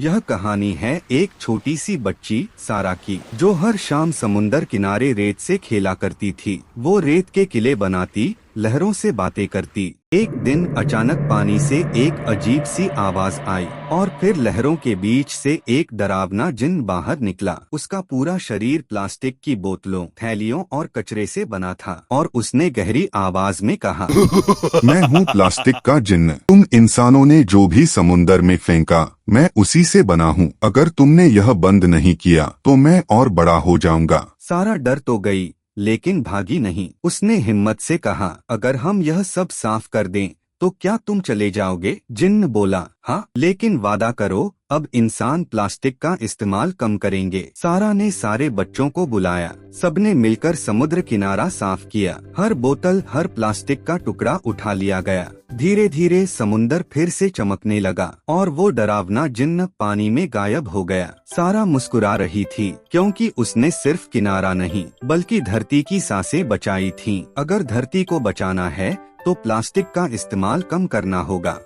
यह कहानी है एक छोटी सी बच्ची सारा की, जो हर शाम समुंदर किनारे रेत से खेला करती थी। वो रेत के किले बनाती, लहरों से बातें करती। एक दिन अचानक पानी से एक अजीब सी आवाज आई और फिर लहरों के बीच से एक डरावना जिन बाहर निकला। उसका पूरा शरीर प्लास्टिक की बोतलों, थैलियों और कचरे से बना था और उसने गहरी आवाज में कहा, मैं हूँ प्लास्टिक का जिन्न। तुम इंसानों ने जो भी समुंदर में फेंका, मैं उसी से बना हूँ। अगर तुमने यह बंद नहीं किया तो मैं और बड़ा हो जाऊंगा। सारा डर तो गई, लेकिन भागी नहीं। उसने हिम्मत से कहा, अगर हम यह सब साफ कर दें तो क्या तुम चले जाओगे? जिन्न बोला, हाँ, लेकिन वादा करो अब इंसान प्लास्टिक का इस्तेमाल कम करेंगे। सारा ने सारे बच्चों को बुलाया। सबने मिलकर समुद्र किनारा साफ किया। हर बोतल, हर प्लास्टिक का टुकड़ा उठा लिया गया। धीरे धीरे समुंदर फिर से चमकने लगा और वो डरावना जिन्न पानी में गायब हो गया। सारा मुस्कुरा रही थी, क्योंकि उसने सिर्फ किनारा नहीं बल्कि धरती की सांसें बचाई थीं। अगर धरती को बचाना है तो प्लास्टिक का इस्तेमाल कम करना होगा।